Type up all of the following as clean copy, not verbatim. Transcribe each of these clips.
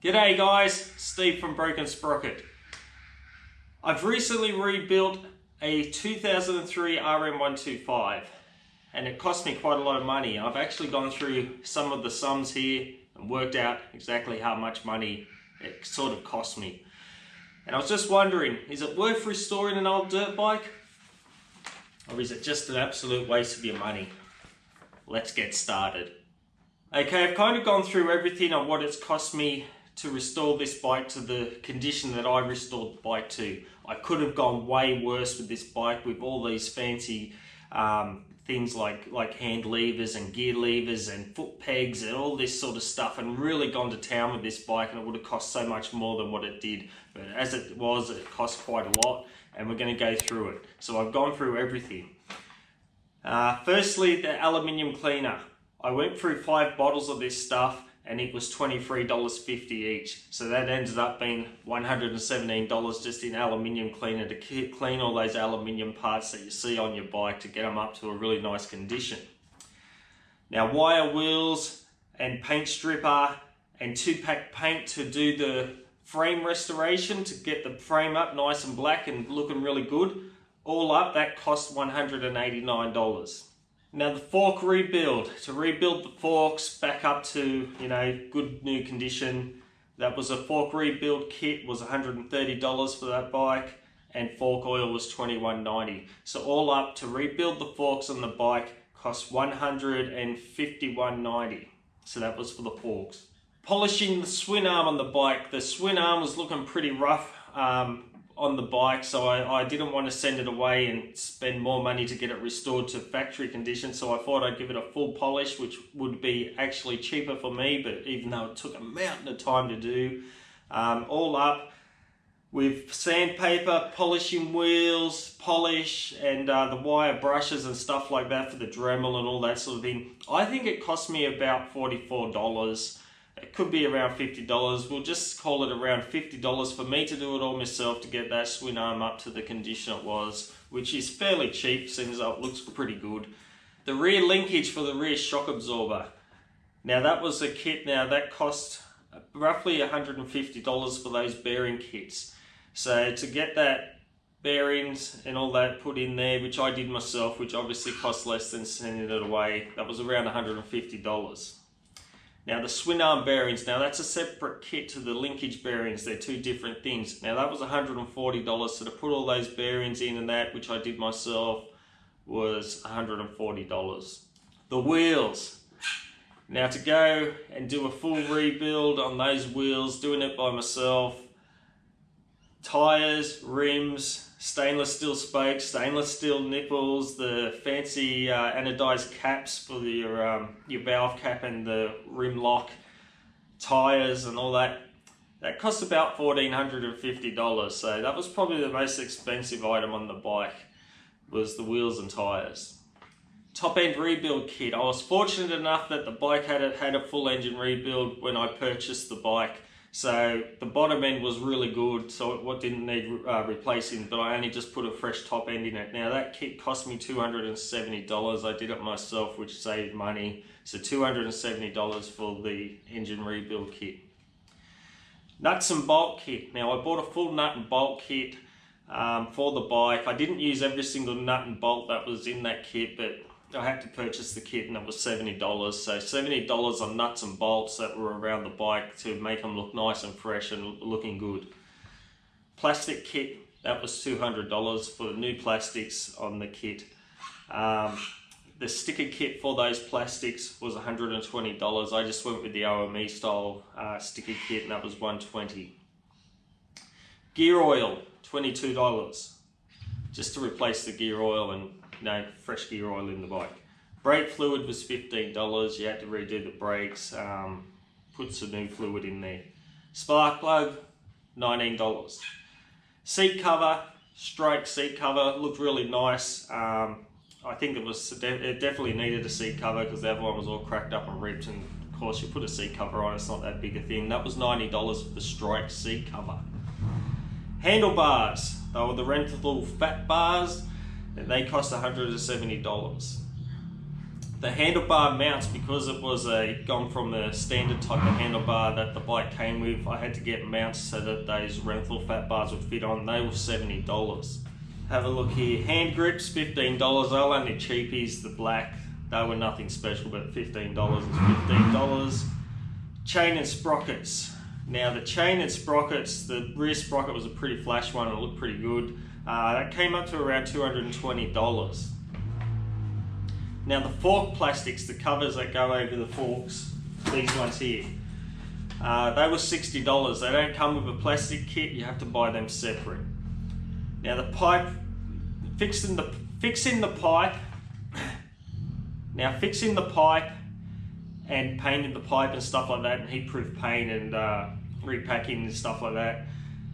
G'day guys, Steve from Broken Sprocket. I've recently rebuilt a 2003 RM125 and it cost me quite a lot of money. I've actually gone through some of the sums here and worked out exactly how much money it sort of cost me. And I was just wondering, is it worth restoring an old dirt bike? Or is it just an absolute waste of your money? Let's get started. Okay, I've kind of gone through everything on what it's cost me to restore this bike to the condition that I restored the bike to. I could have gone way worse with this bike with all these fancy things like hand levers and gear levers and foot pegs and all this sort of stuff, and really gone to town with this bike, and it would have cost so much more than what it did. But as it was, it cost quite a lot, and we're going to go through it. So I've gone through everything. Firstly, the aluminium cleaner. I went through 5 bottles of this stuff and it was $23.50 each. So that ended up being $117 just in aluminium cleaner to clean all those aluminium parts that you see on your bike to get them up to a really nice condition. Now, wire wheels and paint stripper and 2-pack paint to do the frame restoration to get the frame up nice and black and looking really good. All up, that cost $189. Now the fork rebuild, to rebuild the forks back up to, good new condition, that was a fork rebuild kit, was $130 for that bike, and fork oil was $21.90. So all up, to rebuild the forks on the bike cost $151.90. So that was for the forks. Polishing the swing arm on the bike, the swing arm was looking pretty rough on the bike, so I didn't want to send it away and spend more money to get it restored to factory condition, so I thought I'd give it a full polish, which would be actually cheaper for me, but even though it took a mountain of time to do. All up, with sandpaper, polishing wheels, polish, and the wire brushes and stuff like that for the Dremel and all that sort of thing, I think it cost me about $44. It could be around $50. We'll just call it around $50 for me to do it all myself to get that swing arm up to the condition it was, which is fairly cheap since it looks pretty good. The rear linkage for the rear shock absorber. Now that was a kit, now that cost roughly $150 for those bearing kits. So to get that bearings and all that put in there, which I did myself, which obviously cost less than sending it away, that was around $150. Now the swing arm bearings, now that's a separate kit to the linkage bearings, they're two different things. Now that was $140, so to put all those bearings in and that, which I did myself, was $140. The wheels. Now to go and do a full rebuild on those wheels, doing it by myself, tires, rims, stainless steel spokes, stainless steel nipples, the fancy anodized caps for your valve cap and the rim lock, tires and all that. That cost about $1,450. So that was probably the most expensive item on the bike, was the wheels and tires. Top end rebuild kit. I was fortunate enough that the bike had a full engine rebuild when I purchased the bike. So the bottom end was really good, so it didn't need replacing, but I only just put a fresh top end in it. Now that kit cost me $270. I did it myself, which saved money. So $270 for the engine rebuild kit. Nuts and bolt kit. Now I bought a full nut and bolt kit for the bike. I didn't use every single nut and bolt that was in that kit, but I had to purchase the kit and it was $70. So $70 on nuts and bolts that were around the bike to make them look nice and fresh and looking good. Plastic kit, that was $200 for the new plastics on the kit. The sticker kit for those plastics was $120. I just went with the OME style sticker kit and that was $120. Gear oil, $22. Just to replace the gear oil and fresh gear oil in the bike. Brake fluid was $15. You had to redo the brakes, put some new fluid in there. Spark plug, $19. Seat cover, straight seat cover, looked really nice. I think it definitely needed a seat cover because the other one was all cracked up and ripped, and of course you put a seat cover on, it's not that big a thing. That was $90 for the striped seat cover. Handlebars, they were the rental fat bars. They cost $170. The handlebar mounts, because it was gone from the standard type of handlebar that the bike came with, I had to get mounts so that those Renthal fat bars would fit on. They were $70. Have a look here. Hand grips, $15. They were only cheapies, the black. They were nothing special, but $15 is $15. Chain and sprockets. Now the chain and sprockets, the rear sprocket was a pretty flash one, it looked pretty good. That came up to around $220. Now the fork plastics, the covers that go over the forks, these ones here, they were $60. They don't come with a plastic kit, you have to buy them separate. Now the pipe, fixing the pipe, now fixing the pipe and painting the pipe and stuff like that, and heat-proof paint and repacking and stuff like that,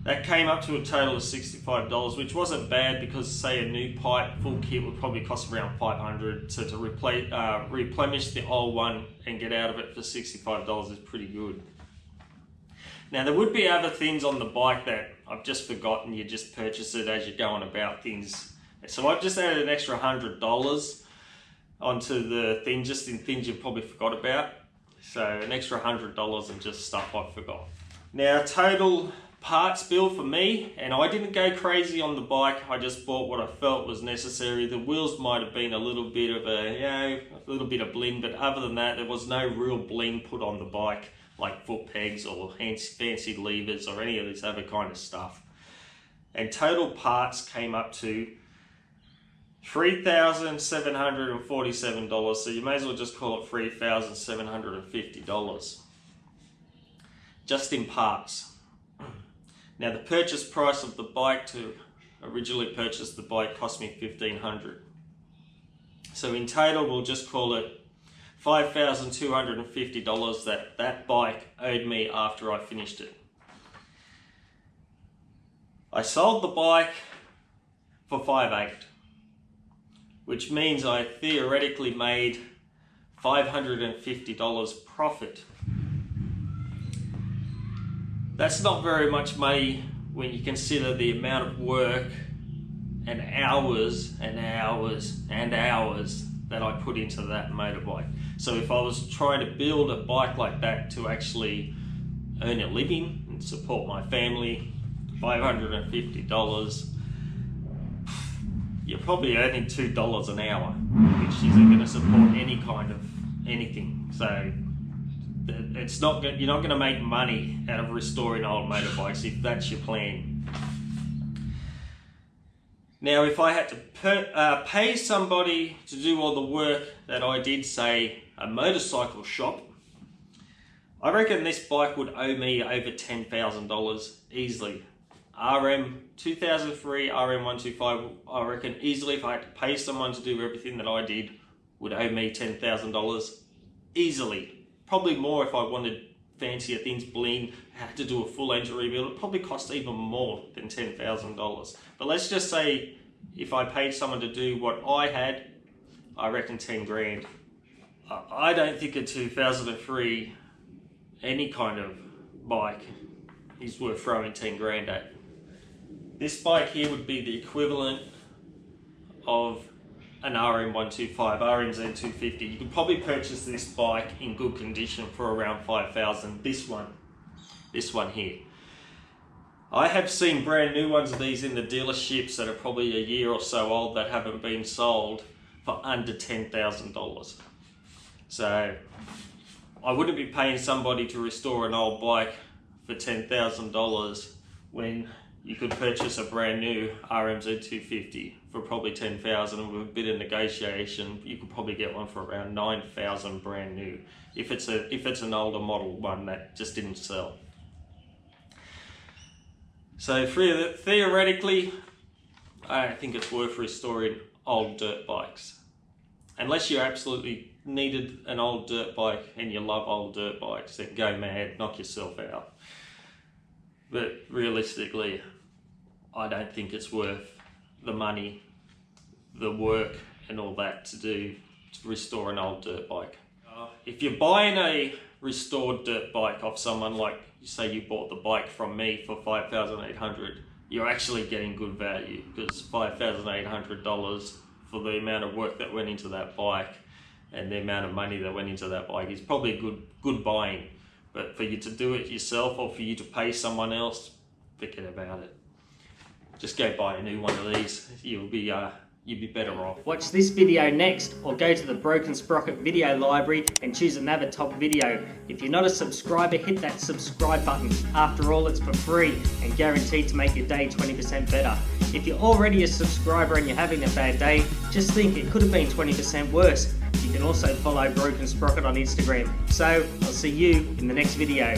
that came up to a total of $65, which wasn't bad because, say, a new pipe full kit would probably cost around $500. So to replenish the old one and get out of it for $65 is pretty good. Now there would be other things on the bike that I've just forgotten. You just purchase it as you're going about things. So I've just added an extra $100 onto the thing, just in things you probably forgot about. So an extra $100 and just stuff I forgot. Now total parts bill for me, and I didn't go crazy on the bike. I just bought what I felt was necessary. The wheels might have been a little bit of a little bit of bling, but other than that, there was no real bling put on the bike, like foot pegs or fancy levers or any of this other kind of stuff. And total parts came up to $3,747. So you may as well just call it $3,750 just in parts. Now the purchase price of the bike, to originally purchase the bike, cost me $1,500. So in total, we'll just call it $5,250 that bike owed me after I finished it. I sold the bike for $5,800, which means I theoretically made $550 profit. That's not very much money when you consider the amount of work and hours and hours and hours that I put into that motorbike. So if I was trying to build a bike like that to actually earn a living and support my family, $550, you're probably earning $2 an hour, which isn't going to support any kind of anything. So it's not, you're not going to make money out of restoring old motorbikes if that's your plan. Now, if I had to pay somebody to do all the work that I did, say a motorcycle shop, I reckon this bike would owe me over $10,000 easily. 2003 RM125, I reckon easily, if I had to pay someone to do everything that I did, would owe me $10,000 easily. Probably more if I wanted fancier things, bling, had to do a full engine rebuild. It probably cost even more than $10,000. But let's just say if I paid someone to do what I had, I reckon 10 grand. I don't think a 2003 any kind of bike is worth throwing 10 grand at. This bike here would be the equivalent of an RM125, RMZ250. You could probably purchase this bike in good condition for around $5,000. This one here. I have seen brand new ones of these in the dealerships that are probably a year or so old that haven't been sold for under $10,000. So I wouldn't be paying somebody to restore an old bike for $10,000 when you could purchase a brand new RMZ250 for probably $10,000, and with a bit of negotiation, you could probably get one for around $9,000 brand new. If it's an older model one that just didn't sell. So theoretically, I don't think it's worth restoring old dirt bikes, unless you absolutely needed an old dirt bike and you love old dirt bikes. Then go mad, knock yourself out. But realistically, I don't think it's worth the money, the work and all that to restore an old dirt bike. If you're buying a restored dirt bike off someone, like say you bought the bike from me for $5,800, you're actually getting good value, because $5,800 for the amount of work that went into that bike and the amount of money that went into that bike is probably good buying. But for you to do it yourself or for you to pay someone else, forget about it. Just go buy a new one of these. You'll be better off. Watch this video next, or go to the Broken Sprocket video library and choose another top video. If you're not a subscriber, hit that subscribe button. After all, it's for free and guaranteed to make your day 20% better. If you're already a subscriber and you're having a bad day, just think it could have been 20% worse. You can also follow Broken Sprocket on Instagram. So, I'll see you in the next video.